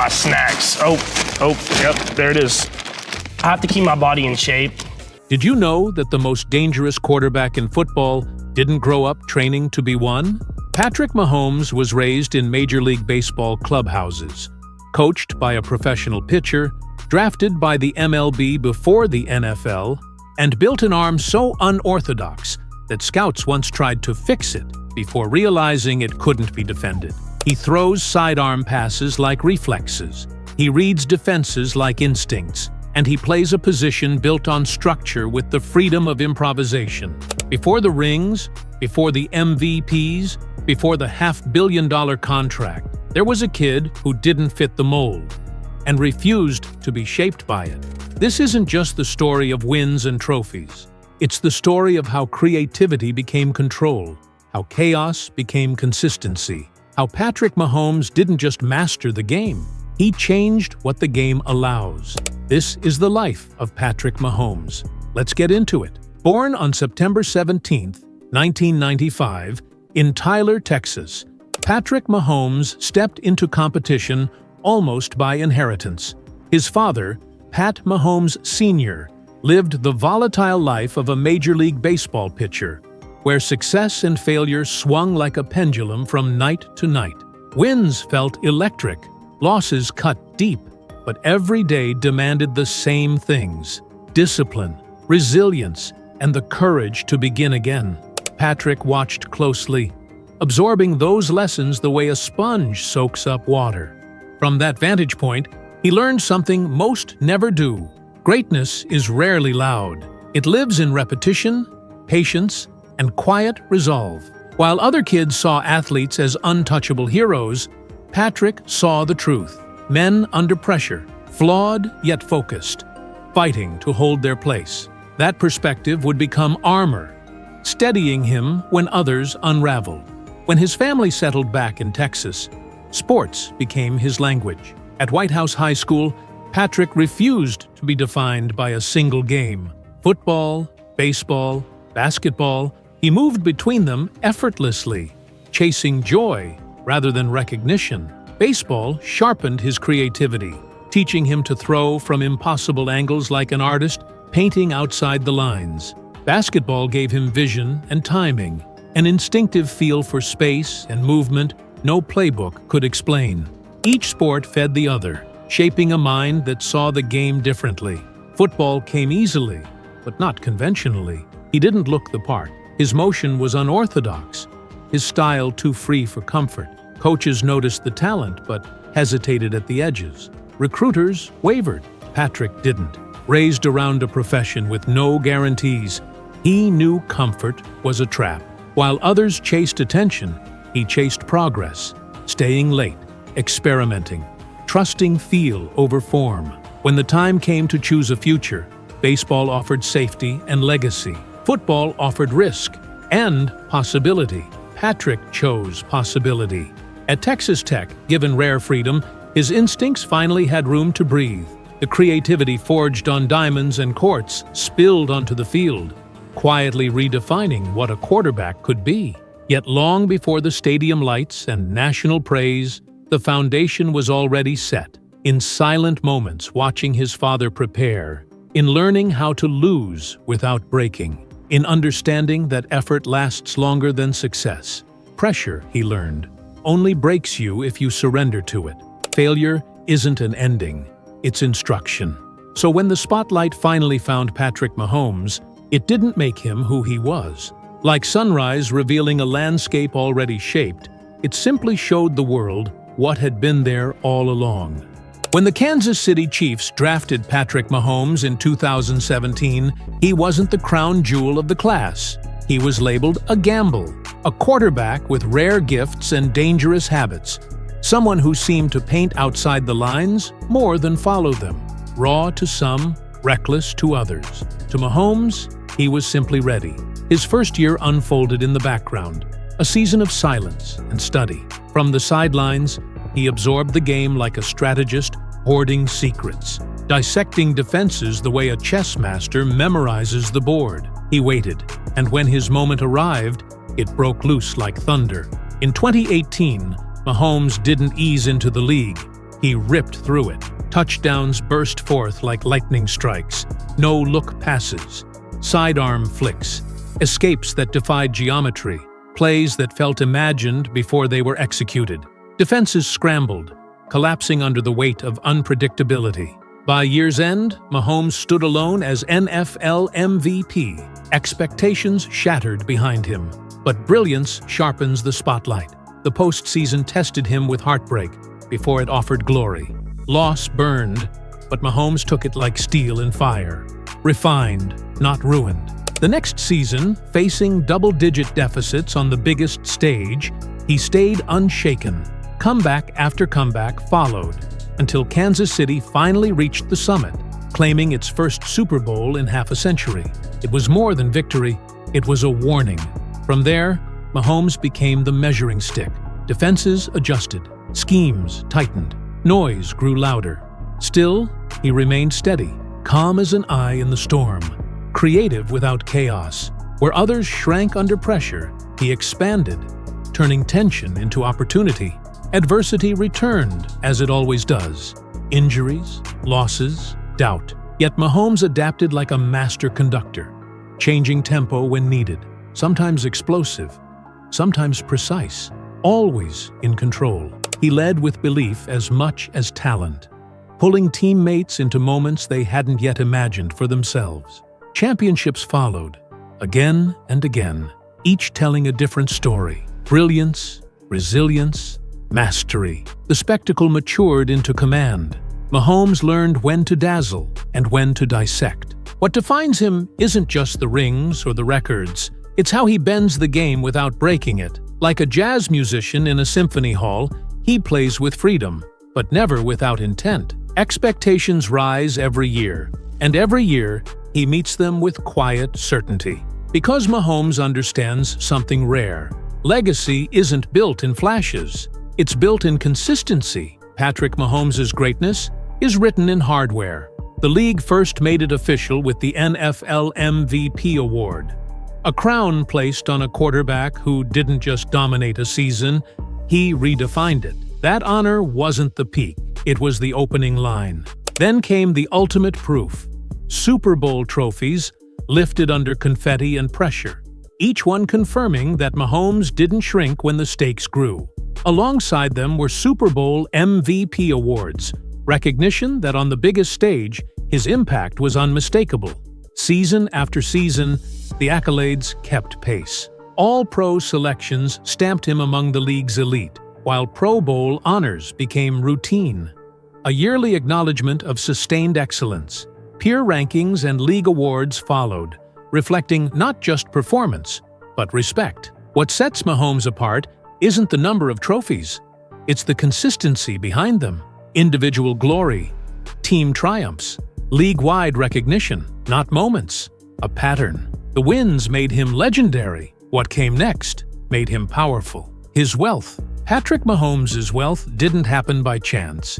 my snacks. Yep, there it is. I have to keep my body in shape. Did you know that the most dangerous quarterback in football didn't grow up training to be one? Patrick Mahomes was raised in Major League Baseball clubhouses, coached by a professional pitcher, drafted by the MLB before the NFL, and built an arm so unorthodox that scouts once tried to fix it before realizing it couldn't be defended. He throws sidearm passes like reflexes. He reads defenses like instincts, and he plays a position built on structure with the freedom of improvisation. Before the rings, before the MVPs, before the $500 million contract, there was a kid who didn't fit the mold and refused to be shaped by it. This isn't just the story of wins and trophies. It's the story of how creativity became control, how chaos became consistency, how Patrick Mahomes didn't just master the game, he changed what the game allows. This is the life of Patrick Mahomes. Let's get into it. Born on September 17, 1995, in Tyler, Texas, Patrick Mahomes stepped into competition almost by inheritance. His father, Pat Mahomes Sr., lived the volatile life of a Major League Baseball pitcher, where success and failure swung like a pendulum from night to night. Wins felt electric, losses cut deep, but every day demanded the same things: discipline, resilience, and the courage to begin again. Patrick watched closely, absorbing those lessons the way a sponge soaks up water. From that vantage point, he learned something most never do. Greatness is rarely loud. It lives in repetition, patience, and quiet resolve. While other kids saw athletes as untouchable heroes, Patrick saw the truth. Men under pressure, flawed yet focused, fighting to hold their place. That perspective would become armor, steadying him when others unraveled. When his family settled back in Texas, sports became his language. At White House High School, Patrick refused to be defined by a single game. Football, baseball, basketball, he moved between them effortlessly, chasing joy rather than recognition. Baseball sharpened his creativity, teaching him to throw from impossible angles like an artist painting outside the lines. Basketball gave him vision and timing, an instinctive feel for space and movement no playbook could explain. Each sport fed the other, shaping a mind that saw the game differently. Football came easily, but not conventionally. He didn't look the part. His motion was unorthodox, his style too free for comfort. Coaches noticed the talent, but hesitated at the edges. Recruiters wavered. Patrick didn't. Raised around a profession with no guarantees, he knew comfort was a trap. While others chased attention, he chased progress, staying late, experimenting, trusting feel over form. When the time came to choose a future, baseball offered safety and legacy. Football offered risk and possibility. Patrick chose possibility. At Texas Tech, given rare freedom, his instincts finally had room to breathe. The creativity forged on diamonds and courts spilled onto the field, quietly redefining what a quarterback could be. Yet long before the stadium lights and national praise, the foundation was already set. In silent moments watching his father prepare, in learning how to lose without breaking, in understanding that effort lasts longer than success. Pressure, he learned, only breaks you if you surrender to it. Failure isn't an ending, it's instruction. So when the spotlight finally found Patrick Mahomes, it didn't make him who he was. Like sunrise revealing a landscape already shaped, it simply showed the world what had been there all along. When the Kansas City Chiefs drafted Patrick Mahomes in 2017, he wasn't the crown jewel of the class. He was labeled a gamble, a quarterback with rare gifts and dangerous habits, someone who seemed to paint outside the lines more than follow them. Raw to some, reckless to others. To Mahomes, he was simply ready. His first year unfolded in the background, a season of silence and study. From the sidelines, he absorbed the game like a strategist hoarding secrets, dissecting defenses the way a chess master memorizes the board. He waited, and when his moment arrived, it broke loose like thunder. In 2018, Mahomes didn't ease into the league. He ripped through it. Touchdowns burst forth like lightning strikes, no-look passes, sidearm flicks, escapes that defied geometry, plays that felt imagined before they were executed. Defenses scrambled, collapsing under the weight of unpredictability. By year's end, Mahomes stood alone as NFL MVP. Expectations shattered behind him. But brilliance sharpens the spotlight. The postseason tested him with heartbreak before it offered glory. Loss burned, but Mahomes took it like steel in fire. Refined, not ruined. The next season, facing double-digit deficits on the biggest stage, he stayed unshaken. Comeback after comeback followed, until Kansas City finally reached the summit, claiming its first Super Bowl in half a century. It was more than victory, it was a warning. From there, Mahomes became the measuring stick. Defenses adjusted, schemes tightened, noise grew louder. Still, he remained steady, calm as an eye in the storm, creative without chaos. Where others shrank under pressure, he expanded, turning tension into opportunity. Adversity returned, as it always does. Injuries, losses, doubt. Yet Mahomes adapted like a master conductor, changing tempo when needed, sometimes explosive, sometimes precise, always in control. He led with belief as much as talent, pulling teammates into moments they hadn't yet imagined for themselves. Championships followed, again and again, each telling a different story. Brilliance, resilience, mastery. The spectacle matured into command. Mahomes learned when to dazzle and when to dissect. What defines him isn't just the rings or the records, it's how he bends the game without breaking it. Like a jazz musician in a symphony hall, he plays with freedom, but never without intent. Expectations rise every year, and every year he meets them with quiet certainty. Because Mahomes understands something rare. Legacy isn't built in flashes, it's built in consistency. Patrick Mahomes' greatness is written in hardware. The league first made it official with the NFL MVP award, a crown placed on a quarterback who didn't just dominate a season, he redefined it. That honor wasn't the peak, it was the opening line. Then came the ultimate proof. Super Bowl trophies lifted under confetti and pressure, each one confirming that Mahomes didn't shrink when the stakes grew. Alongside them were Super Bowl MVP awards, recognition that on the biggest stage, his impact was unmistakable. Season after season, the accolades kept pace. All-Pro selections stamped him among the league's elite, while Pro Bowl honors became routine. A yearly acknowledgement of sustained excellence. Peer rankings and league awards followed, reflecting not just performance, but respect. What sets Mahomes apart isn't the number of trophies, it's the consistency behind them. Individual glory, team triumphs, league-wide recognition, not moments, a pattern. The wins made him legendary. What came next made him powerful. His wealth. Patrick Mahomes' wealth didn't happen by chance.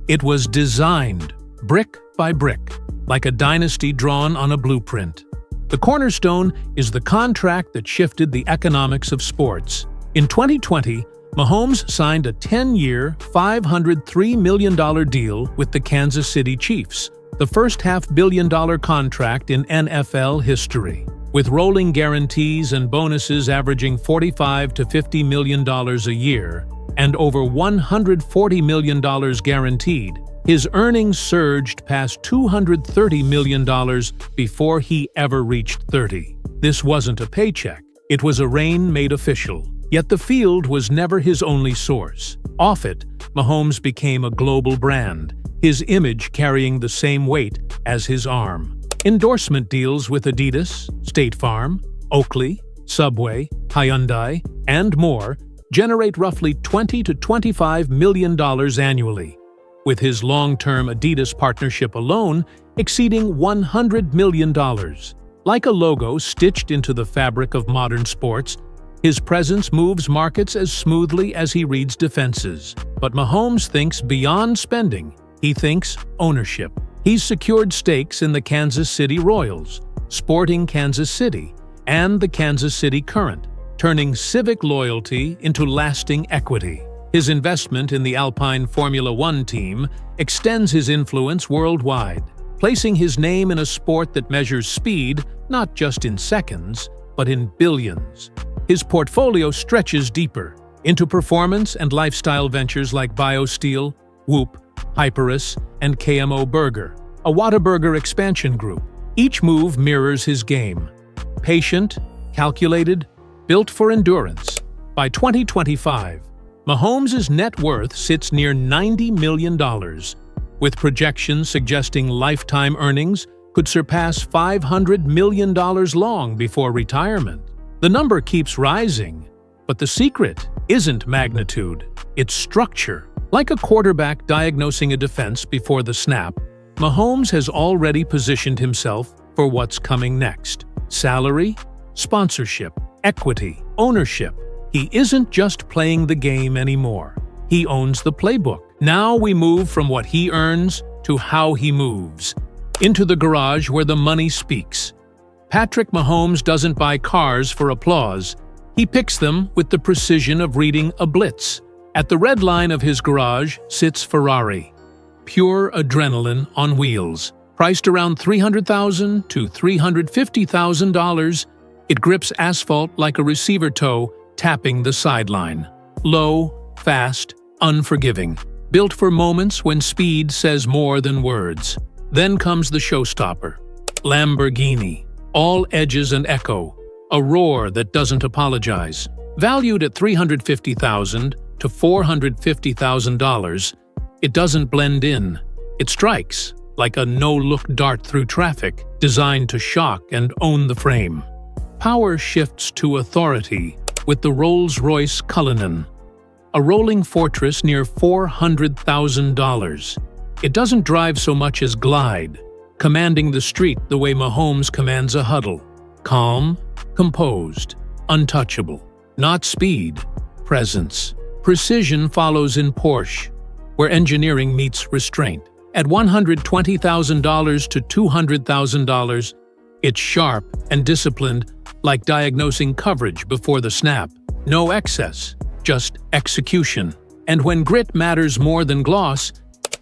It was designed, brick by brick, like a dynasty drawn on a blueprint. The cornerstone is the contract that shifted the economics of sports. In 2020, Mahomes signed a 10-year, $503 million deal with the Kansas City Chiefs, the first $500 million contract in NFL history. With rolling guarantees and bonuses averaging $45 to $50 million a year, and over $140 million guaranteed, his earnings surged past $230 million before he ever reached 30. This wasn't a paycheck, it was a reign made official. Yet the field was never his only source. Off it, Mahomes became a global brand, his image carrying the same weight as his arm. Endorsement deals with Adidas, State Farm, Oakley, Subway, Hyundai, and more generate roughly $20 to $25 million annually, with his long-term Adidas partnership alone exceeding $100 million. Like a logo stitched into the fabric of modern sports, his presence moves markets as smoothly as he reads defenses. But Mahomes thinks beyond spending, he thinks ownership. He's secured stakes in the Kansas City Royals, Sporting Kansas City, and the Kansas City Current, turning civic loyalty into lasting equity. His investment in the Alpine Formula One team extends his influence worldwide, placing his name in a sport that measures speed not just in seconds, but in billions. His portfolio stretches deeper into performance and lifestyle ventures like BioSteel, Whoop, Hyperus, and KMO Burger, a Whataburger expansion group. Each move mirrors his game. Patient, calculated, built for endurance. By 2025, Mahomes' net worth sits near $90 million, with projections suggesting lifetime earnings could surpass $500 million long before retirement. The number keeps rising, but the secret isn't magnitude, it's structure. Like a quarterback diagnosing a defense before the snap, Mahomes has already positioned himself for what's coming next. Salary, sponsorship, equity, ownership. He isn't just playing the game anymore. He owns the playbook. Now we move from what he earns to how he moves. Into the garage where the money speaks. Patrick Mahomes doesn't buy cars for applause. He picks them with the precision of reading a blitz. At the red line of his garage sits Ferrari. Pure adrenaline on wheels. Priced around $300,000 to $350,000, it grips asphalt like a receiver toe tapping the sideline. Low, fast, unforgiving. Built for moments when speed says more than words. Then comes the showstopper. Lamborghini. All edges and echo. A roar that doesn't apologize. Valued at $350,000 to $450,000, it doesn't blend in. It strikes like a no-look dart through traffic, designed to shock and own the frame. Power shifts to authority with the Rolls-Royce Cullinan, a rolling fortress near $400,000. It doesn't drive so much as glide, commanding the street the way Mahomes commands a huddle. Calm, composed, untouchable. Not speed, presence. Precision follows in Porsche, where engineering meets restraint. At $120,000 to $200,000, it's sharp and disciplined, like diagnosing coverage before the snap. No excess, just execution. And when grit matters more than gloss,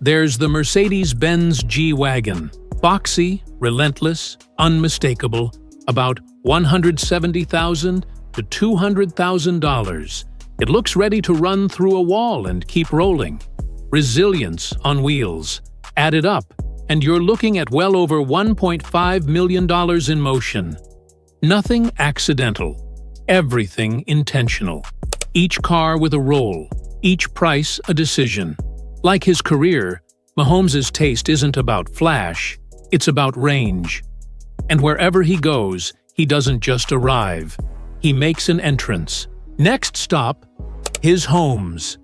there's the Mercedes-Benz G-Wagon. Boxy, relentless, unmistakable, about $170,000 to $200,000. It looks ready to run through a wall and keep rolling. Resilience on wheels. Add it up, and you're looking at well over $1.5 million in motion. Nothing accidental. Everything intentional. Each car with a role. Each price a decision. Like his career, Mahomes' taste isn't about flash, it's about range. And wherever he goes, he doesn't just arrive. He makes an entrance. Next stop, his homes.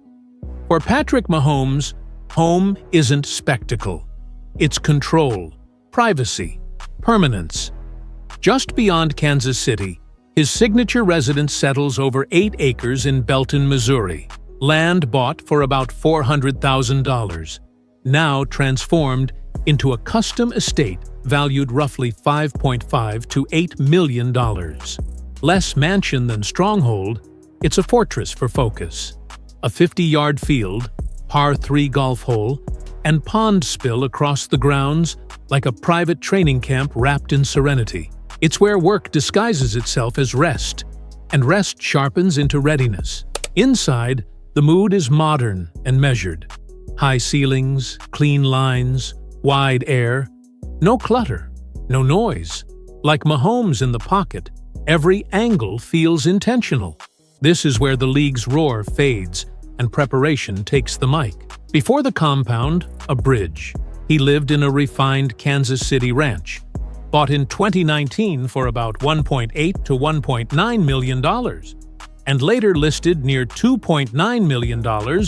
For Patrick Mahomes, home isn't spectacle. It's control, privacy, permanence. Just beyond Kansas City, his signature residence settles over 8 acres in Belton, Missouri. Land bought for about $400,000, now transformed into a custom estate valued roughly $5.5 to $8 million. Less mansion than stronghold, it's a fortress for focus. A 50-yard field, par 3 golf hole, and pond spill across the grounds like a private training camp wrapped in serenity. It's where work disguises itself as rest, and rest sharpens into readiness. Inside, the mood is modern and measured. High ceilings, clean lines, wide air. No clutter, no noise. Like Mahomes in the pocket, every angle feels intentional. This is where the league's roar fades and preparation takes the mic. Before the compound, a bridge. He lived in a refined Kansas City ranch, bought in 2019 for about $1.8 to $1.9 million, and later listed near $2.9 million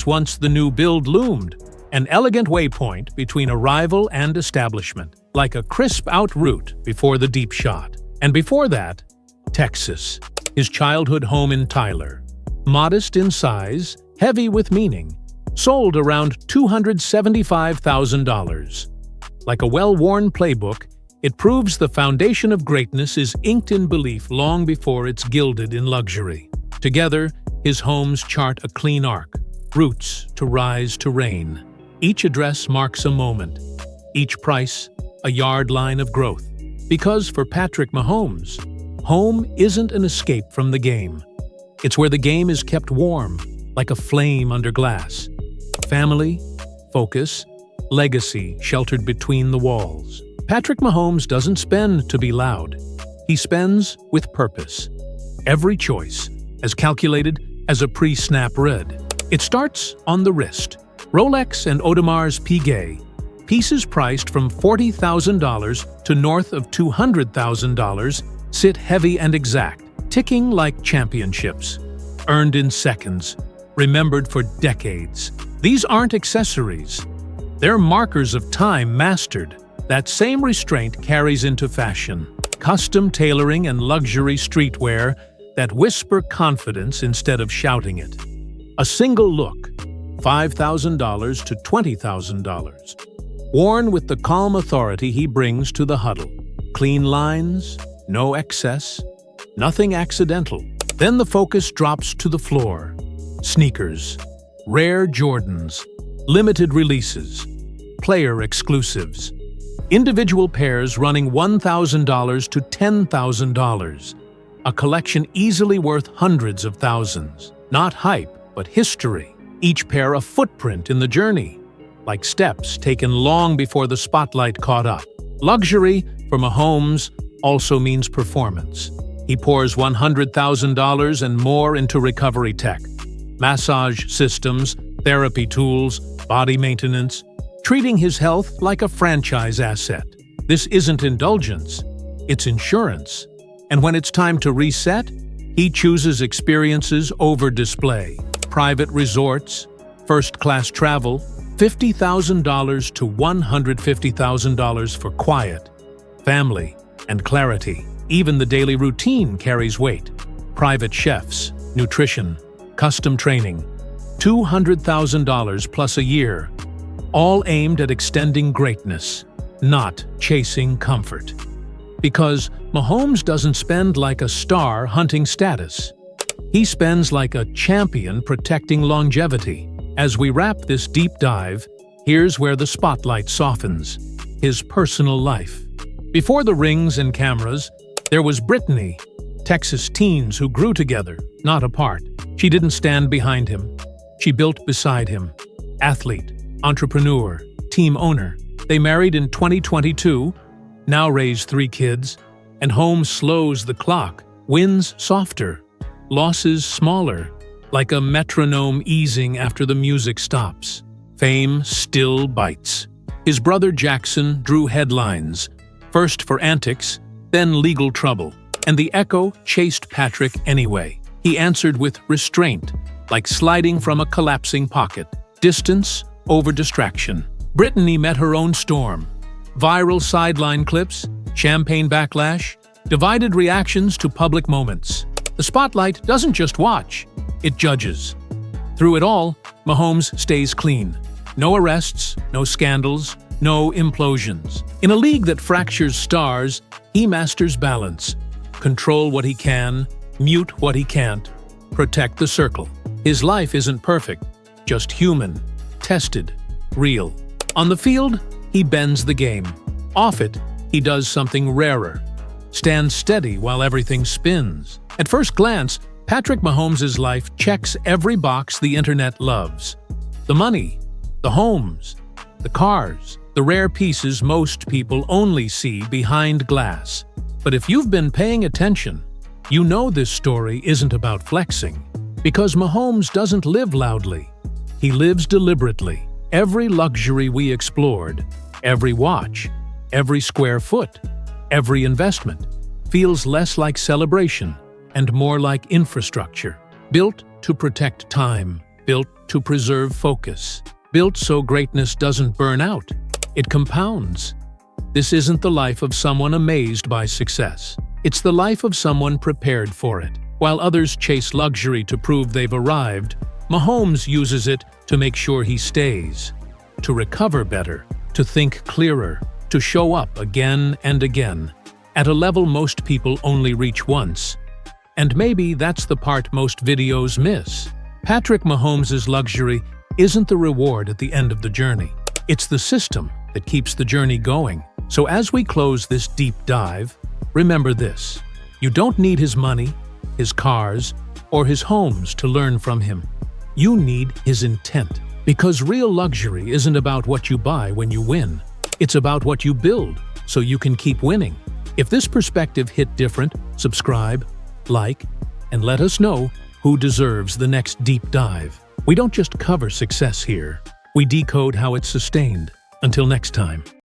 once the new build loomed, an elegant waypoint between arrival and establishment, like a crisp-out route before the deep shot. And before that, Texas, his childhood home in Tyler. Modest in size, heavy with meaning, sold around $275,000. Like a well-worn playbook, it proves the foundation of greatness is inked in belief long before it's gilded in luxury. Together, his homes chart a clean arc. roots to rise to reign. Each address marks a moment, each price a yard line of growth. Because for Patrick Mahomes, home isn't an escape from the game. It's where the game is kept warm, like a flame under glass. Family, focus, legacy sheltered between the walls. Patrick Mahomes doesn't spend to be loud. He spends with purpose. Every choice as calculated as a pre-snap read. It starts on the wrist. Rolex and Audemars Piguet, pieces priced from $40,000 to north of $200,000, sit heavy and exact, ticking like championships. Earned in seconds, remembered for decades. These aren't accessories. They're markers of time mastered. That same restraint carries into fashion. Custom tailoring and luxury streetwear that whisper confidence instead of shouting it. A single look, $5,000 to $20,000. Worn with the calm authority he brings to the huddle. Clean lines, no excess, nothing accidental. Then the focus drops to the floor. Sneakers, rare Jordans, limited releases, player exclusives. Individual pairs running $1,000 to $10,000. A collection easily worth hundreds of thousands. Not hype, but history. Each pair a footprint in the journey, like steps taken long before the spotlight caught up. Luxury, for Mahomes, also means performance. He pours $100,000 and more into recovery tech. Massage systems, therapy tools, body maintenance, treating his health like a franchise asset. This isn't indulgence, it's insurance. And when it's time to reset, he chooses experiences over display. Private resorts, first-class travel, $50,000 to $150,000 for quiet, family, and clarity. Even the daily routine carries weight. Private chefs, nutrition, custom training, $200,000 plus a year, all aimed at extending greatness, not chasing comfort. Because Mahomes doesn't spend like a star hunting status. He spends like a champion protecting longevity. As we wrap this deep dive, here's where the spotlight softens: his personal life. Before the rings and cameras, there was Brittany, Texas teens who grew together, not apart. She didn't stand behind him. She built beside him. Athlete, entrepreneur, team owner. They married in 2022, now raise 3 kids, and home slows the clock, wins softer, losses smaller, like a metronome easing after the music stops. Fame still bites. His brother Jackson drew headlines, first for antics, then legal trouble, and the echo chased Patrick anyway. He answered with restraint, like sliding from a collapsing pocket. Distance over distraction. Brittany met her own storm. Viral sideline clips, champagne backlash, divided reactions to public moments. The spotlight doesn't just watch, it judges. Through it all, Mahomes stays clean. No arrests, no scandals, no implosions. In a league that fractures stars, he masters balance. Control what he can, mute what he can't, protect the circle. His life isn't perfect, just human, tested, real. On the field, he bends the game. Off it, he does something rarer. Stands steady while everything spins. At first glance, Patrick Mahomes' life checks every box the internet loves. The money, the homes, the cars, the rare pieces most people only see behind glass. But if you've been paying attention, you know this story isn't about flexing. Because Mahomes doesn't live loudly. He lives deliberately. Every luxury we explored, every watch, every square foot, every investment, feels less like celebration and more like infrastructure. Built to protect time, built to preserve focus, built so greatness doesn't burn out. It compounds. This isn't the life of someone amazed by success. It's the life of someone prepared for it. While others chase luxury to prove they've arrived, Mahomes uses it to make sure he stays, to recover better, to think clearer, to show up again and again, at a level most people only reach once. And maybe that's the part most videos miss. Patrick Mahomes' luxury isn't the reward at the end of the journey. It's the system that keeps the journey going. So as we close this deep dive, remember this: you don't need his money, his cars, or his homes to learn from him. You need his intent. Because real luxury isn't about what you buy when you win. It's about what you build so you can keep winning. If this perspective hit different, subscribe, like, and let us know who deserves the next deep dive. We don't just cover success here. We decode how it's sustained. Until next time.